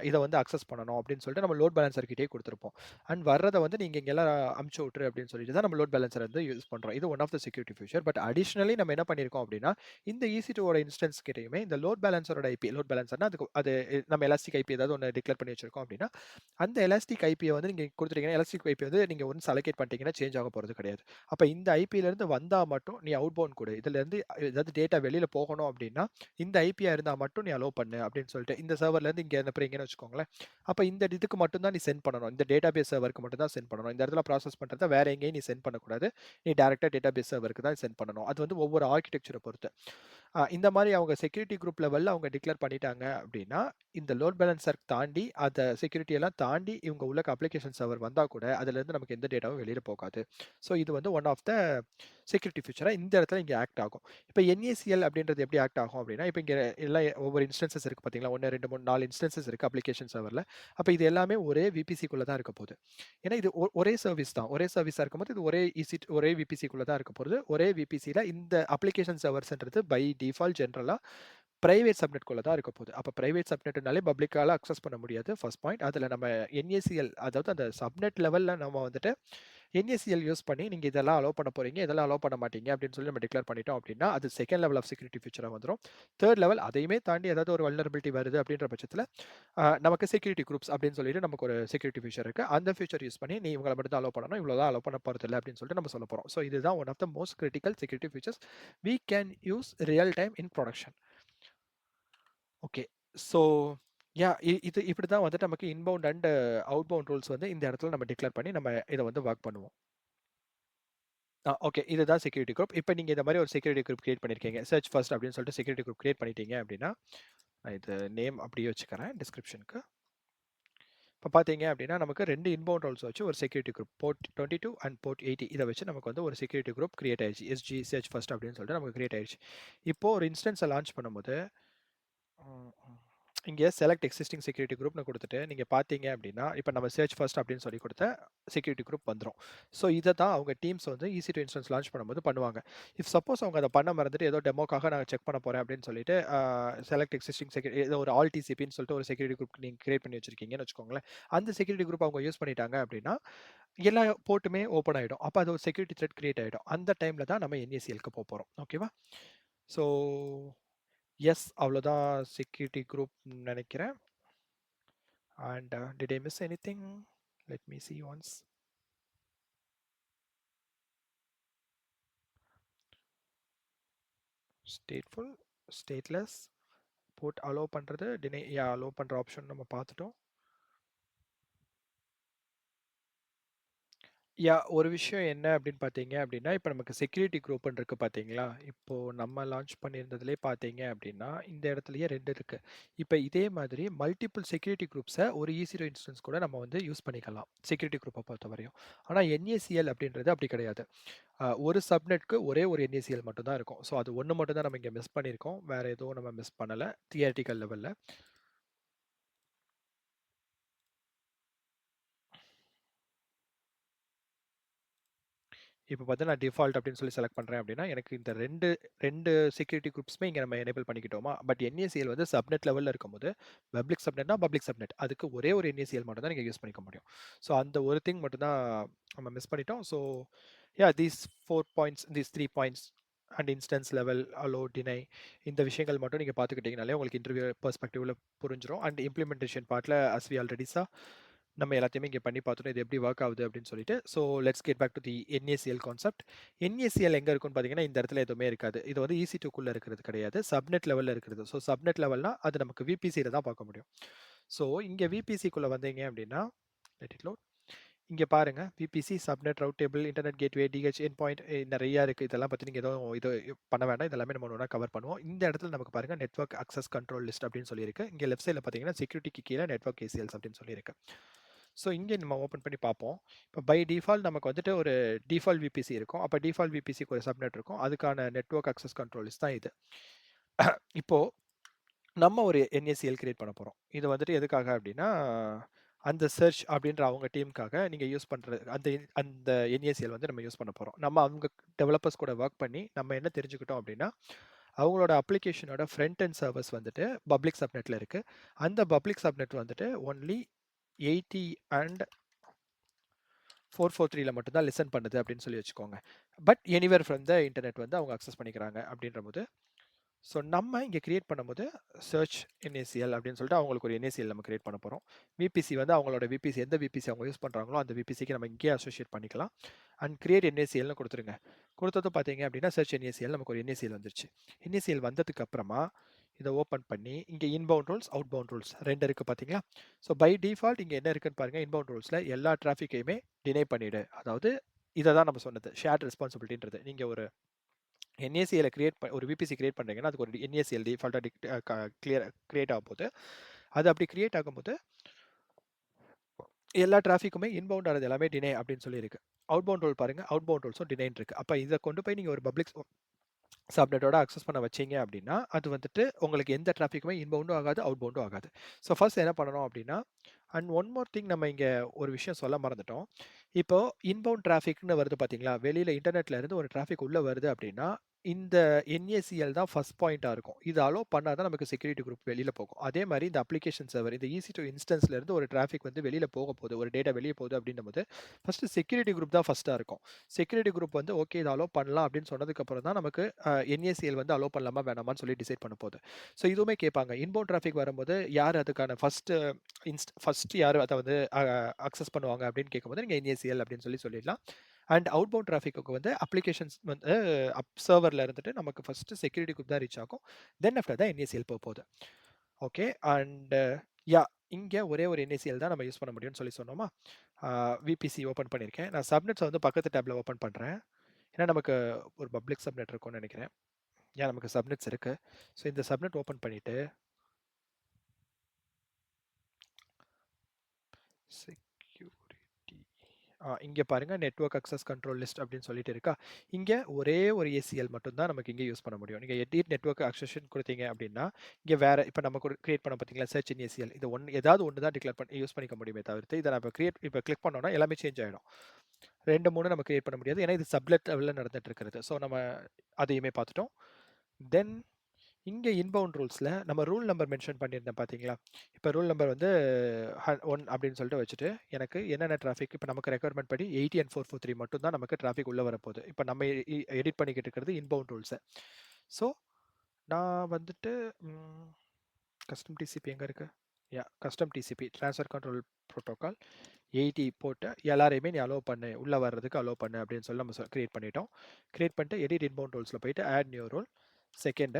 இதை வந்து அக்சஸ் பண்ணணும் அப்படின்னு சொல்லிட்டு நம்ம லோட் பேலன்சர் கிட்டே கொடுத்துருப்போம். அண்ட் வர்றதை வந்து நீங்க இங்கெல்லாம் அமுச்சு விட்டுரு அப்படின்னு சொல்லிட்டு தான் நம்ம லோட் பேலன்சர் வந்து யூஸ் பண்றோம். இது one of the security feature. But additionally நம்ம என்ன பண்ணியிருக்கோம் அப்படின்னா, இந்த EC2ஓட இன்ஸ்டன்ஸ் கிட்டயுமே இந்த லோட் பேலன்சரோட ஐபி, லோட் பேலன்சர்னா அது நம்ம எலாஸ்டிக் ஐபி ஏதாவது ஒன்று டிக்ளேர் பண்ணி வச்சிருக்கோம் அப்படின்னா, அந்த எலாஸ்டிக் ஐபியை வந்து நீங்க கொடுத்துட்டீங்கன்னா, எலாஸ்டிக் ஐபி வந்து நீங்க ஒன்ஸ் அலோகேட் பண்ணிட்டீங்கன்னா சேஞ்ச் ஆக போறது கிடையாது. அப்ப இந்த ஐபில இருந்து வந்தா மட்டும் நீ அவுட் பவுண்ட் கொடு. இதுல இருந்து ஏதாவது டேட்டா வெளியில போகணும் அப்படின்னா, இந்த ஐபியா இருந்தா மட்டும் நீ அலோவ் பண்ணு அப்படின்னு சொல்லிட்டு இந்த சர்வர்ல இருந்து இங்க அனுப்புறீங்கன்னு வச்சுக்கோங்களேன். அப்ப இந்த இதுக்கு மட்டும் தான் நீ சென்ட் பண்ணணும். இந்த டேட்டாபேஸ் சர்வருக்கு மட்டும் தான் சென்ட் பண்ணணும். இந்த இடத்துல ப்ராசஸ் பண்றத வேற எங்கேயும் நீ சென்ட் பண்ணக்கூடாது. நீ டைரக்டா டேட்டாபேஸ் சர்வருக்கு தான் சென்ட் பண்ணணும். அது வந்து ஒவ்வொரு ஆர்கிடெக்சரை பொறுத்து. இந்த மாதிரி அவங்க செக்யூரிட்டி குரூப் லெவல்ல அவங்க டிக்ளேர் பண்ணிட்டாங்க அப்படின்னா, இந்த லோட் பேலன்சர் தாண்டி அந்த செக்யூரிட்டி எல்லாம் தாண்டி இவங்க உள்ள அப்ளிகேஷன் சர்வர் வந்தா கூட அதுல இருந்து நமக்கு எந்த டேட்டாவும் வெளியில போகாது. ஸோ இது வந்து ஒன் ஆஃப் த செக்யூரிட்டி ஃபீச்சரா இந்த இடத்துல இங்க ஆக்ட் ஆகும். இப்போ NACL அப்படின்றது எப்படி ஆக்ட் ஆகும் அப்படின்னா, இப்போ இங்க எல்லாம் ஒவ்வொரு இன்ஸ்டன்சஸ் இருக்கு பார்த்தீங்களா, 1 2 3 4 இன்ஸ்டன்சஸ் இருக்கு அப்ளிகேஷன் சர்வர்ல. அப்போ இது எல்லாமே ஒரே VPCக்குள்ள தான் இருக்க போகுது. ஏன்னா இது ஒரே சர்வீஸ் தான். ஒரே சர்வீஸா இருக்கும்போது இது ஒரே VPCக்குள்ள தான் இருக்க போகுது. ஒரே VPCல இந்த அப்ளிகேஷன் சர்வர்ஸ்ன்றது பை டிஃபால்ட் ஜென்ரலா பிரைவேட் சப்நெட்குள்ள தான் இருக்க போகுது. அப்ப பிரைவேட் சப்நெட்னாலே பப்ளிக்கால அக்சஸ் பண்ண முடியாது. First point. அதுல நம்ம NACL அதாவது அந்த சப்நெட் லெவல்ல நம்ம வந்துட்டு NACL யூஸ் பண்ணி நீங்க இதெல்லாம் அலோவ் பண்ண போறீங்க, இதெல்லாம் அலோவ் பண்ண மாட்டீங்க அப்படின்னு சொல்லி நம்ம டிக்ளேர் பண்ணிட்டோம் அப்படின்னா, அது செகண்ட் லெவல் ஆஃப் செக்யூரிட்டி ஃபீச்சரா வந்துரும். தேர்ட் லெவல் அதையுமே தாண்டி ஏதாவது ஒரு வல்னரபிலிட்டி வருது அப்படின்ற பட்சத்துல, நமக்கு செக்யூரிட்டி குரூப்ஸ் அப்படின்னு சொல்லிட்டு நமக்கு ஒரு செக்யூரிட்டி ஃபீச்சர் இருக்கு. அந்த ஃபீச்சர் யூஸ் பண்ணி நீ இவங்கள மட்டும் தான் அலோவ் பண்ணணும், இவ்வளோ தான் அலோவ் பண்ண போறதில்ல அப்படின்னு சொல்லிட்டு நம்ம சொல்ல போறோம். ஸோ இதுதான் one of the most critical security features we can use real time in production. Okay. So இது இப்படி தான் வந்துட்டு நமக்கு இன்பவுண்ட் அண்ட் அவுட்பவுண்ட் ரூல்ஸ் வந்து இந்த இடத்துல நம்ம டிக்ளேர் பண்ணி நம்ம இதை வந்து ஒர்க் பண்ணுவோம். ஓகே. இதுதான் செக்யூரிட்டி குரூப். இப்ப நீங்க இந்த மாரி ஒரு செக்யூரிட்டி குரூப் கிரியேட் பண்ணியிருக்கீங்க. சர்ச் ஃபர்ஸ்ட் அப்படின்னு சொல்லிட்டு செக்யூரிட்டி குரூப் கிரியேட் பண்ணிட்டீங்க அப்படின்னா, நான் இது நேம் அப்படியே வச்சுக்கிறேன் டிஸ்கிரிப்ஷனுக்கு. இப்ப பார்த்தீங்க அப்படின்னா, நமக்கு 2 இன்பவுண்ட் ரோல்ஸ் வச்சு ஒரு security group port 22 and port 80 இத வச்சு நமக்கு வந்து ஒரு செக்யூரிட்டி குரூப் கிரியேட் ஆயிருச்சு. SG சர்ச் ஃபர்ஸ்ட் அப்படின்னு சொல்லிட்டு நமக்கு கிரியேட் ஆயிருச்சு. இப்போ ஒரு இன்ஸ்டன்ஸ லான்ச் பண்ணும்போது ம், ம். இங்க செலக்ட் எக்ஸிஸ்டிங் செக்யூரிட்டி குரூப்னு குடுத்துட்டு, நீங்க பார்த்தீங்க அப்படின்னா, இப்ப நம்ம சர்ச் ஃபர்ஸ்ட் அப்படின்னு சொல்லி குடுத்த செக்யூரிட்டி குரூப் வந்துரும். ஸோ இத தான் அவங்க டீம்ஸ் வந்து EC2 இன்ஸ்டன்ஸ் லான்ச் பண்ணும்போது பண்ணுவாங்க. இஃப் சப்போஸ் அவங்க அத பண்ண மறந்துட்டு ஏதோ டெமோக்காக நான் செக் பண்ண போறேன் அப்படின்னு சொல்லிட்டு, செலக்ட் எக்ஸிஸ்டிங் ஏதோ ஒரு ஆல் TCPன்னு சொல்லிட்டு ஒரு செக்யூரிட்டி குரூப் நீங்க கிரியேட் பண்ணி வச்சிருக்கீங்கன்னு வச்சுக்கோங்களேன். அந்த செக்யூரிட்டி குரூப் அவங்க யூஸ் பண்ணிட்டாங்க அப்படின்னா, எல்லா போர்ட்டுமே ஓப்பன் ஆயிடும். அப்ப அது ஒரு செக்யூரிட்டி த்ரெட் கிரியேட் ஆயிடும். அந்த டைம்ல தான் நம்ம NACLக்கு போப்போறோம். ஓகேவா? ஸோ அவ்வளோதான் செக்யூரிட்டி குரூப் நெனைக்கிறேன். And did I miss anything? Let me see once. Stateful, stateless, port allow பண்றது, deny allow பண்ற ஆப்ஷன் நம்ம பார்த்துட்டோம். ஒரு விஷயம் என்ன அப்படின்னு பார்த்தீங்க அப்படின்னா, இப்ப நமக்கு செக்யூரிட்டி குரூப்ன்னு இருக்கு பார்த்தீங்களா? இப்போ நம்ம லான்ச் பண்ணியிருந்ததிலேயே பார்த்தீங்க அப்படின்னா, இந்த இடத்துலயே 2 இருக்கு. இப்ப இதே மாதிரி மல்டிபிள் செக்யூரிட்டி குரூப்ஸ ஒரு EC2 இன்ஸ்டன்ஸ் கூட நம்ம வந்து யூஸ் பண்ணிக்கலாம். செக்யூரிட்டி குரூப்ப பொறுத்தவரையும். ஆனா NACL அப்படின்றது அப்படி கிடையாது. ஒரு சப்நெட்க்கு ஒரே ஒரு NACL மட்டும் தான் இருக்கும். ஸோ அது ஒண்ணு மட்டும் தான் நம்ம இங்க மிஸ் பண்ணியிருக்கோம். வேற எதுவும் நம்ம மிஸ் பண்ணல. தியரிட்டிக்கல் லெவல்ல. இப்ப பார்த்தா நான் டிஃபால்ட் அப்படின்னு சொல்லி செலக்ட் பண்றேன் அப்படின்னா, எனக்கு இந்த 2 செக்யூரிட்டி குரூப்ஸ்மே இங்க நம்ம எனேபிள் பண்ணிக்கிட்டோமா? பட் NACL வந்து சப்நெட் லெவல்ல இருக்கும்போது, பப்ளிக் சப்நெட்னா பப்ளிக் சப்நெட். அதுக்கு ஒரே ஒரு NACL மட்டும் தான் நீங்க யூஸ் பண்ணிக்க முடியும். ஸோ அந்த ஒரு திங் மட்டும் தான் நம்ம மிஸ் பண்ணிட்டோம். So these 4 points, these 3 points and instance level, allow, deny இந்த விஷயங்கள் மட்டும் நீங்க பார்த்துக்கிட்டீங்கனாலே உங்களுக்கு இன்டர்வியூ பெர்ஸ்பெக்டிவ்ல புரிஞ்சிரும். அண்ட் இம்ப்ளிமெண்டேஷன் பார்ட்ல அஸ் வி ஆல்ரெடி சா நம்ம எல்லாத்தையுமே இங்க பண்ணி பார்த்துட்டோம். இது எப்படி வொர்க் ஆகுது அப்படின்னு சொல்லிட்டு. So let's get back to the NACL concept. NACL எங்க இருக்குன்னு பார்த்தீங்கன்னா, இந்த இடத்துல எதுவுமே இருக்காது. இது வந்து EC2க்குள்ள இருக்கிறது கிடையாது. சப்நெட் லெவல்ல இருக்கிறது. ஸோ சப்நெட் லெவல்னா அது நமக்கு VPCல தான் பார்க்க முடியும். ஸோ இங்க VPCக்குள்ள வந்தீங்க அப்படின்னா, லெட் இட் லோட். இங்க பாருங்க VPC, subnet, route table, internet gateway, DH end point நெறைய இருக்கு. இதெல்லாம் பத்தி நீங்க எதுவும் இது பண்ண வேண்டாம். இதெல்லாமே நம்ம ஒண்ணா கவர் பண்ணுவோம். இந்த இடத்துல நமக்கு பாருங்க நெட்வொர்க் அக்சஸ் கண்ட்ரோல் லிஸ்ட் அப்படின்னு சொல்லியிருக்கு. இங்க லெஃப்ட் சைடுல பார்த்தீங்கன்னா, செக்யூரிட்டிக்கு கீழ நெட்வொர்க் ACLs அப்படின்னு சொல்லியிருக்கு. ஸோ இங்கே நம்ம ஓப்பன் பண்ணி பார்ப்போம். இப்போ பை டிஃபால்ட் நமக்கு வந்துட்டு ஒரு டிஃபால்ட் VPC இருக்கும். அப்போ டிஃபால்ட் VPCக்கு ஒரு சப்நெட் இருக்கும். அதுக்கான நெட்வொர்க் அக்சஸ் கண்ட்ரோல் லிஸ்ட் தான் இது. இப்போ நம்ம ஒரு NACL கிரியேட் பண்ண போறோம். இது வந்துட்டு எதுக்காக அப்படின்னா, அந்த சர்ச் அப்படின்ற அவங்க டீமுக்காக நீங்க யூஸ் பண்ற அந்த அந்த NACL வந்து நம்ம யூஸ் பண்ண போறோம். நம்ம அவங்க டெவலப்பர்ஸ் கூட ஒர்க் பண்ணி நம்ம என்ன தெரிஞ்சுக்கிட்டோம் அப்படின்னா, அவங்களோட அப்ளிகேஷனோட ஃப்ரண்ட் அண்ட் சர்வர்ஸ் வந்துட்டு பப்ளிக் சப்நெட்ல இருக்கு. அந்த பப்ளிக் சப்நெட் வந்துட்டு ஒன்லி 80 அண்ட் 443ல மட்டும் தான் லிசன் பண்ணுது அப்படின்னு சொல்லி வச்சுக்கோங்க. But anywhere from the internet வந்து அவங்க அக்சஸ் பண்ணிக்கிறாங்க அப்படின்றபோது, ஸோ நம்ம இங்க கிரியேட் பண்ணும்போது சர்ச் NACL அப்படின்னு சொல்லிட்டு அவங்களுக்கு ஒரு NACL நம்ம கிரியேட் பண்ண போறோம். VPC வந்து அவங்களோட VPC எந்த VPC அவங்க யூஸ் பண்றாங்களோ அந்த VPCக்கு நம்ம இங்கேயே அசோசியேட் பண்ணிக்கலாம். அண்ட் கிரியேட் NACLன்னு கொடுத்துருங்க. கொடுத்ததும் பார்த்தீங்க அப்படின்னா சர்ச் NACL நமக்கு ஒரு NACL வந்துருச்சு. NACL வந்ததுக்கு அப்புறமா இதை ஓப்பன் பண்ணி இங்க இன்பவுண்ட் ரூல்ஸ், அவுட்பவுண்ட் ரூல்ஸ் 2 இருக்கு பார்த்தீங்களா? ஸோ பை டிஃபால்ட் இங்க என்ன இருக்குன்னு பாருங்க. இன்பவுண்ட் ரூல்ஸ்ல எல்லா டிராஃபிக்கையுமே டினை பண்ணிடு. அதாவது இதை தான் நம்ம சொன்னது ஷேர்ட் ரெஸ்பான்சிபிலிட்டின்றது. நீங்க ஒரு NACL ஒரு VPC கிரியேட் பண்றீங்கன்னா அதுக்கு ஒரு NACL டிஃபால்ட்டா கிரியேட் ஆக போகுது. அது அப்படி கிரியேட் ஆகும்போது எல்லா டிராஃபிக்குமே இன்பவுண்ட் ஆனது எல்லாமே டினை அப்படின்னு சொல்லி இருக்கு. அவுட்பவுண்ட் ரூல் பாருங்க. அவுட்பவுண்ட் ரூல்ஸும் டினைன் இருக்கு. அப்ப இதை கொண்டு போய் நீங்க ஒரு பப்ளிக் சப்நெட்டோட அக்சஸ் பண்ண வச்சீங்க அப்படின்னா, அது வந்துட்டு உங்களுக்கு எந்த டிராஃபிக்குமே இன்பவுண்டும் ஆகாது, அவுட்பவுண்டும் ஆகாது. ஸோ ஃபர்ஸ்ட் என்ன பண்ணணும் அப்படின்னா, அண்ட் ஒன் மோர் திங் நம்ம இங்க ஒரு விஷயம் சொல்ல மறந்துட்டோம். இப்போ இன்பவுண்ட் டிராஃபிக்ன்னு வருது பார்த்தீங்களா? வெளியில இன்டர்நெட்ல இருந்து ஒரு டிராஃபிக் உள்ள வருது அப்படின்னா, இந்த NACL தான் ஃபர்ஸ்ட் பாயிண்ட்டா இருக்கும். இது அலோ பண்ணா தான் நமக்கு செக்யூரிட்டி குரூப் வெளியில போகும். அதே மாரி இந்த அப்ளிகேஷன் சர்வர் இந்த EC2 இன்ஸ்டன்ஸ்ல இருந்து ஒரு டிராஃபிக் வந்து வெளியில போக போகுது. ஒரு டேட்டா வெளிய போகுது அப்படின்னும்போது, ஃபர்ஸ்ட் செக்யூரிட்டி குரூப் தான் ஃபர்ஸ்ட்டா இருக்கும். செக்யூரிட்டி குரூப் வந்து ஓகே இத அலோ பண்ணலாம் அப்படின்னு சொன்னதுக்கு அப்புறம் தான் நமக்கு NACL வந்து அலோ பண்ணலாமா வேணாமான்னு சொல்லி டிசைட் பண்ண போகுது. ஸோ இதுவுமே கேட்பாங்க. இன்பவுண்ட் டிராஃபிக் வரும்போது யார் அதுக்கான ஃபர்ஸ்ட் யாரு அத வந்து அக்சஸ் பண்ணுவாங்க அப்படின்னு கேட்கும்போது நீங்க NACL அப்படின்னு சொல்லிடலாம். அண்ட் அவுட்பவுண்ட் டிராஃபிக்கு வந்து அப்ளிகேஷன்ஸ் வந்து சர்வர்ல இருந்துட்டு நமக்கு ஃபர்ஸ்ட் செக்யூரிட்டி குரூப் தான் ரீச் ஆகும். தென் ஆஃப்டர் தான் NACL போகுது. ஓகே. அண்ட் யா இங்க ஒரே ஒரு NACL தான் நம்ம யூஸ் பண்ண முடியும்னு சொன்னோமா? VPC ஓப்பன் பண்ணியிருக்கேன். நான் சப்நெட்ஸ் வந்து பக்கத்து டேப்ல ஓப்பன் பண்றேன். ஏன்னா நமக்கு ஒரு பப்ளிக் சப்நெட் இருக்கும்னு நினைக்கிறேன். ஏன் நமக்கு சப்நெட்ஸ் இருக்கு. ஸோ இந்த சப்நெட் ஓப்பன் பண்ணிட்டு செக்யூரிட்டி இங்க பாருங்க நெட்வொர்க் அக்சஸ் கண்ட்ரோல் லிஸ்ட் அப்படின்னு சொல்லிட்டு இருக்கா. இங்க ஒரே ஒரு ACL மட்டும் தான் நமக்கு இங்க யூஸ் பண்ண முடியும். நீங்க எடிட் நெட்வொர்க் அக்சஷன் கொடுத்தீங்க அப்படின்னா, இங்க வேற இப்ப நம்ம கிரியேட் பண்ண பார்த்தீங்களா சர்ச் இன் ACL இது ஏதாவது ஒன்று தான் டிக்ளேர் பண்ணி யூஸ் பண்ணிக்க முடியுமே தவிர்த்து இதை நம்ம இப்போ கிளிக் பண்ணோம்னா எல்லாமே சேஞ்ச் ஆயிடும். 2, 3 நம்ம கிரியேட் பண்ண முடியாது. ஏன்னா இது சப்லெட் லெவல்ல நடந்துட்டு இருக்கிறது. ஸோ நம்ம அதையுமே பார்த்துட்டோம். தென் இங்க இன்பவுண்ட் ரூல்ஸ்ல நம்ம ரூல் நம்பர் மென்ஷன் பண்ணியிருந்தேன் பார்த்தீங்களா? இப்ப ரூல் நம்பர் வந்து 1 அப்படின்னு சொல்லிட்டு வச்சுட்டு, எனக்கு என்னென்ன டிராஃபிக் இப்ப நமக்கு ரெக்யர்மென்ட் படி 80 அண்ட் 443 மட்டும் தான் நமக்கு டிராஃபிக் உள்ள வரப்போகுது. இப்ப நம்ம எடிட் பண்ணிக்கிட்டு இருக்கிறது இன்பவுண்ட் ரூல்ஸ. ஸோ நான் வந்துட்டு கஸ்டம் TCP எங்க இருக்கு? Custom TCP transfer control protocol 80 போட்டு எல்லாரையுமே நீ அலோவ் பண்ணு. உள்ள வர்றதுக்கு அலோவ் பண்ணு அப்படின்னு சொல்லி நம்ம கிரியேட் பண்ணிட்டோம். கிரியேட் பண்ணிட்டு எடிட் இன்பவுண்ட் ரூல்ஸ்ல போயிட்டு ஆட் நியூ ரூல். செகண்ட்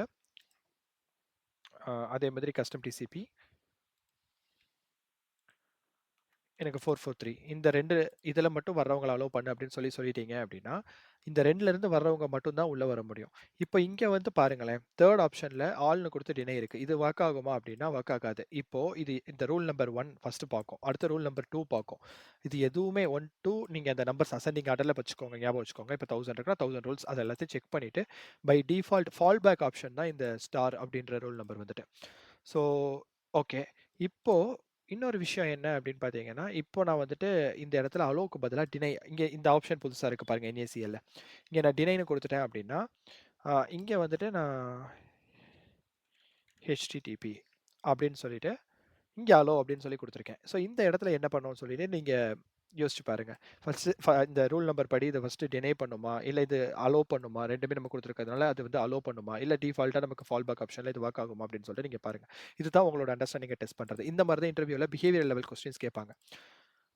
அதே மாதிரி கஸ்டம் TCP எனக்கு 443 இந்த 2 இதில மட்டும் வர்றவங்கள அலோவ் பண்ணு அப்படின்னு சொல்லிட்டீங்க அப்படின்னா, இந்த 2ல இருந்து வர்றவங்க மட்டும் தான் உள்ள வர முடியும். இப்ப இங்க வந்து பாருங்களேன், 3 ஆப்ஷன்ல ஆல்ன்னு குடுத்து டினை இருக்கு. இது வொர்க் ஆகுமா அப்படின்னா வொர்க் ஆகாது. இப்போ இந்த ரூல் நம்பர் 1 ஃபர்ஸ்ட் பார்க்கும். அடுத்த ரூல் நம்பர் 2 பார்க்கும். இது எதுவுமே 1, 2 நீங்க அந்த நம்பர்ஸ் அசெண்டிங் ஆர்டர்ல வச்சுக்கோங்க. ஞாபகம் வச்சுக்கோங்க. இப்ப 1000 இருக்குன்னா 1000 ரூல்ஸ் அது எல்லாத்தையும் செக் பண்ணிட்டு, by default fall back option தான் இந்த ஸ்டார் அப்படின்ற ரூல் நம்பர் வந்துட்டு. So okay. இப்போ இன்னொரு விஷயம் என்ன அப்படின்னு பார்த்தீங்கன்னா, இப்போ நான் வந்துட்டு இந்த இடத்துல அலோவுக்கு பதிலா டினை இங்க இந்த ஆப்ஷன் புதுசா இருக்கு பாருங்க NACLல. இங்க நான் டினைன்னு குடுத்துட்டேன் அப்படின்னா, இங்க வந்துட்டு நான் HTTP அப்படின்னு சொல்லிட்டு, இங்க அலோ அப்படின்னு சொல்லி குடுத்துருக்கேன். ஸோ இந்த இடத்துல என்ன பண்ணணும்னு சொல்லிட்டு நீங்க யோசிச்சு பாருங்க. ஃபர்ஸ்ட் இந்த ரூல் நம்பர் படி இத ஃபர்ஸ்ட் டினை பண்ணுமா? இல்ல இது அலோ பண்ணுமா? 2மே நம்ம குடுத்துருக்கிறதுனால அது வந்து அலோ பண்ணுமா? இல்ல டிஃபால்ட்டா நமக்கு ஃபால் பேக் ஆப்ஷன்ல இது வொர்க் ஆகுமா? அப்படின்னு சொல்லிட்டு நீங்க பாருங்க. இதுதான் உங்களோட அண்டர்ஸ்டாண்டிங்க டெஸ்ட் பண்றது. இந்த மாரி தான் இன்டர்வியூல பிஹேவியரல் லெவல் கொஸ்டின்ஸ் கேட்பாங்க.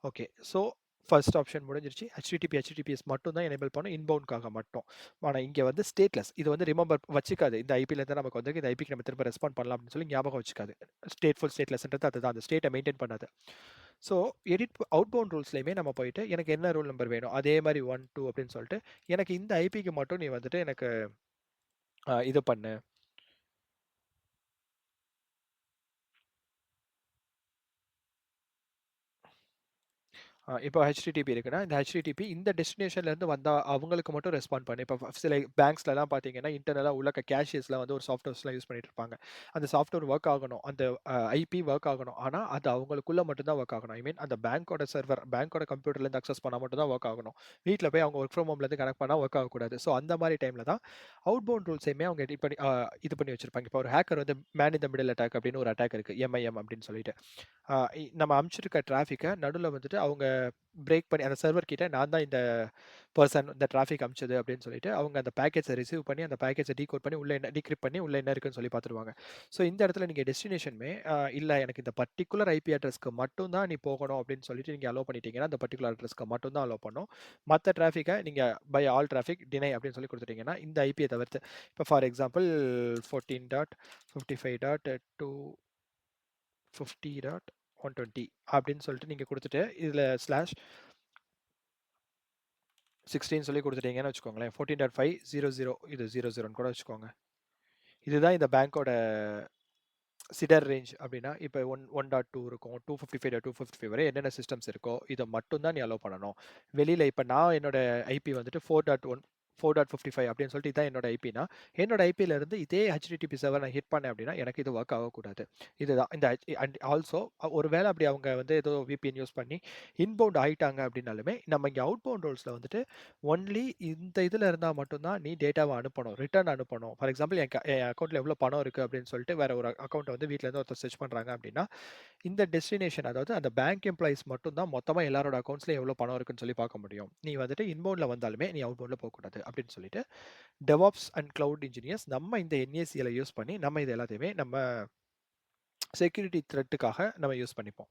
ஓகே. ஸோ ஃபர்ஸ்ட் ஆப்ஷன் முடிஞ்சிருச்சு. HTTPS மட்டும் தான் எனேபிள் பண்ணும் இன்பவுண்ட்காக மட்டும். ஆனா இங்க வந்து ஸ்டேட்லெஸ். இது வந்து ரிமெம்பர் வச்சுக்காது. இந்த ஐபில இருந்து நமக்கு வந்திருக்கு. இந்த ஐபிக்கு நம்ம திரும்ப ரெஸ்பாண்ட் பண்ணலாம் அப்படின்னு சொல்லி ஞாபகம் வச்சுக்காது. ஸ்டேட்ஃபுல் ஸ்டேட்லெஸ்ன்றது அதுதான். அந்த ஸ்டேட்ட மெயின்டெயின் பண்ணாது. ஸோ அவுட்பவுண்ட் ரூல்ஸ்லயுமே நம்ம போயிட்டு எனக்கு என்ன ரூல் நம்பர் வேணும்? அதே மாரி 1, 2 அப்படின்னு சொல்லிட்டு எனக்கு இந்த ஐபிக்கு மட்டும் நீ வந்துட்டு எனக்கு இது பண்ணு. இப்போ HTTP இருக்குன்னா, இந்த HTTP இந்த டெஸ்டினேஷன்லேருந்து வந்தா அவங்களுக்கு மட்டும் ரெஸ்பாண்ட் பண்ணு. இப்போ சில பேங்க்ஸ்லலாம் பார்த்தீங்கன்னா, இன்டர்னலா உள்ள கேஷியர்ஸ்லாம் வந்து ஒரு சாஃப்ட்வேர்ஸ்லாம் யூஸ் பண்ணிட்டு இருப்பாங்க. அந்த சாஃப்ட்வேர் ஒர்க் ஆகணும். அந்த ஐபி ஒர்க் ஆகணும். ஆனா, அது அவங்களுக்குள்ள மட்டும் தான் ஒர்க் ஆகணும். ஐ மீன் அந்த பேங்கோட சர்வர், பேங்கோட கம்ப்யூட்டர்லேருந்து அக்சஸ் பண்ணா மட்டும் தான் ஒர்க் ஆகணும். வீட்ல போய் அவங்க ஒர்க் ஃப்ரம் ஹோம்லேருந்து கனெக்ட் பண்ணா ஒர்க் ஆகக்கூடாது. ஸோ அந்த மாரி டைம்ல தான் அவுட்பவுண்ட் ரூல்ஸையுமே அவங்க எடிட் பண்ணி இது பண்ணி வச்சிருப்பாங்க. இப்போ ஒரு ஹேக்கர் வந்து man in the middle attack அப்படின்னு ஒரு அட்டாக் இருக்கு. MIM அப்படின்னு சொல்லிட்டு. நம்ம அனுப்பிச்சிருக்க டிராஃபிக்க நடுவுல வந்துட்டு அவங்க பிரேக் பண்ணி அந்த சர்வர் கிட்ட நான் தான் இந்த பெர்சன் இந்த டிராஃபிக் அனுப்பிச்சது அப்படின்னு சொல்லிட்டு அவங்க அந்த பேக்கேஜை ரிசீவ் பண்ணி அந்த பேக்கேஜை டீகோட் பண்ணி உள்ள என்ன டீக்ரிப்ட் பண்ணி உள்ள என்ன இருக்குன்னு சொல்லி பார்த்துருவாங்க. ஸோ இந்த இடத்துல நீங்கள் டெஸ்டினேஷனுமே இல்லை எனக்கு இந்த பர்டிகுலர் ஐபி அட்ரஸ்க்கு மட்டும் தான் நீ போகணும் அப்படின்னு சொல்லிட்டு நீங்கள் அலோவ் பண்ணிட்டீங்கன்னா அந்த பர்டிகுலர் அட்ரஸ்க்கு மட்டும் தான் அலோவ் பண்ணும். மற்ற டிராஃபிக்கை நீங்கள் பை ஆல் டிராஃபிக் டினை அப்படின்னு சொல்லி கொடுத்துட்டீங்கன்னா இந்த ஐபியை தவிர்த்து இப்போ ஃபார் எக்ஸாம்பிள் 14.55.250.120 அப்படின்னு சொல்லிட்டு நீங்கள் கொடுத்துட்டு இதில் ஸ்லாஷ் 16 சொல்லி கொடுத்துட்டீங்கன்னு வச்சுக்கோங்களேன். 14.500 இது 00ன்னு கூட வச்சுக்கோங்க. இதுதான் இந்த பேங்கோட சிடர் ரேஞ்ச் அப்படின்னா இப்போ 1.2 இருக்கும் 255.255 வரை என்னென்ன சிஸ்டம்ஸ் இருக்கோ இதை மட்டும் தான் நீ அலோவ் பண்ணணும். வெளியில் இப்போ நான் என்னோட ஐபி வந்துட்டு 4.1 4.55 அப்படின்னு சொல்லிட்டு இதான் என்னோட ஐபினா, என்னோட ஐபில இருந்து இதே ஹெச்டிடிபி சர்வர் நான் ஹிட் பண்ணேன் அப்படின்னா எனக்கு இது ஒர்க் ஆகக்கூடாது. இதுதான் இந்த அண்ட் ஆல்சோ ஒருவேளை அப்படி அவங்க வந்து ஏதோ விபிஎன் யூஸ் பண்ணி இன்பவுண்ட் ஆயிட்டாங்க அப்படின்னாலுமே நம்ம இங்கே அவுட் பவுண்ட் ரோல்ஸில் வந்துட்டு ஒன்லி இந்த இதில் இருந்தால் மட்டும்தான் நீ டேட்டாவை அனுப்பணும், ரிட்டர்ன் அனுப்பணும். ஃபார் எக்ஸாம்பிள் என் அக்கௌண்ட்டில் எவ்வளோ பணம் இருக்குது அப்படின்னு சொல்லிட்டு வேற ஒரு அக்கௌண்ட்டை வந்து வீட்டிலேருந்து ஒருத்தர் சர்ச் பண்ணுறாங்க அப்படின்னா இந்த டெஸ்டினேஷன் அதாவது அந்த பேங்க் எம்ப்ளாயிஸ் மட்டும் தான் மொத்தமாக எல்லாரோட அக்கௌண்ட்ஸ்லையும் எவ்வளோ பணம் இருக்குன்னு சொல்லி பார்க்க முடியும். நீ வந்துட்டு இன்பவுண்டில் வந்தாலுமே நீ அவுட் பவுண்டில் போகக்கூடாது அப்படின்னு சொல்லிட்டு டெவாப்ஸ் அண்ட் கிளவுட் இன்ஜினியர்ஸ் நம்ம இந்த என்ஏசிஎலை யூஸ் பண்ணி நம்ம இது எல்லாத்தையுமே நம்ம செக்யூரிட்டி த்ரெட்டுக்காக நம்ம யூஸ் பண்ணிப்போம்.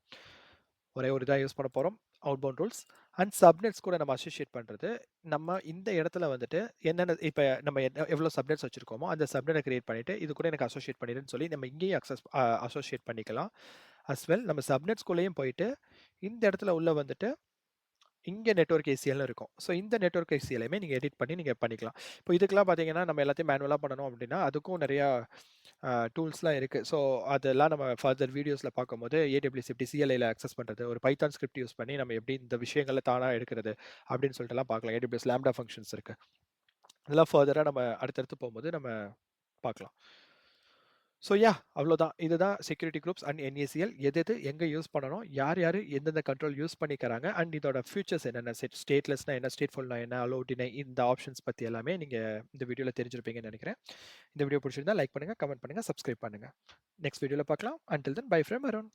ஒரே ஒரு இதாக யூஸ் பண்ண போகிறோம், outbound rules and subnets கூட நம்ம அசோசியேட் பண்ணுறது. நம்ம இந்த இடத்துல வந்துட்டு என்னென்ன இப்போ நம்ம எவ்வளோ சப்நெட்ஸ் வச்சுருக்கோமோ அந்த சப்நெட்டை கிரியேட் பண்ணிவிட்டு இது கூட எனக்கு அசோசியேட் பண்ணிடுன்னு சொல்லி நம்ம இங்கேயும் அசோசியேட் பண்ணிக்கலாம். அஸ் வெல் நம்ம சப்நெட்ஸ்குள்ளேயும் போயிட்டு இந்த இடத்துல உள்ள வந்துட்டு இங்கே நெட்வொர்க் ஏசிஎல்னு இருக்கும். ஸோ இந்த நெட்வொர்க் ஏசிஎலையுமே நீங்கள் எடிட் பண்ணி நீங்கள் பண்ணிக்கலாம். இப்போ இதுக்கெல்லாம் பார்த்தீங்கன்னா நம்ம எல்லாத்தையும் மேனுவலாக பண்ணணும் அப்படின்னா அதுக்கும் நிறையா டூல்ஸ்லாம் இருக்குது. ஸோ அதெல்லாம் நம்ம ஃபர்தர் வீடியோஸில் பார்க்கும்போது ஏடபிள்யூஎஸ் எப்படி சிஎல்ஐயில் அக்சஸ் பண்ணுறது, ஒரு பைத்தான் ஸ்கிரிப்ட் யூஸ் பண்ணி நம்ம எப்படி இந்த விஷயங்களை தானாக எடுக்கிறது அப்படின்னு சொல்லிட்டுலாம் பார்க்கலாம். ஏடபிள்யூஎஸ் லேம்டா ஃபங்க்ஷன்ஸ் இருக்குது. அதெல்லாம் ஃபர்தராக நம்ம அடுத்தடுத்து போகும்போது நம்ம பார்க்கலாம். ஸோ அவ்வளோதான். இதுதான் செக்யூரிட்டி குரூப்ஸ் அண்ட் என்ஏசிஎல் எது எங்கே யூஸ் பண்ணணும், யார் யார் எந்தெந்த கண்ட்ரோல் யூஸ் பண்ணிக்கிறாங்க அண்ட் இதோட ஃபியூச்சர்ஸ் என்னென்ன, ஸ்டேட்லெஸ்னா என்ன, ஸ்டேட்ஃபுல்னா என்ன, அலோ டினை இந்த ஆப்ஷன்ஸ் பற்றி எல்லாமே நீங்கள் இந்த வீடியோவில் தெரிஞ்சிருப்பீங்கன்னு நினைக்கிறேன். இந்த வீடியோ பிடிச்சிருந்தா லைக் பண்ணுங்கள், கமெண்ட் பண்ணுங்கள், சப்ஸ்கிரைப் பண்ணுங்கள். நெக்ஸ்ட் வீடியோவில் பார்க்கலாம். Until then by from Arun.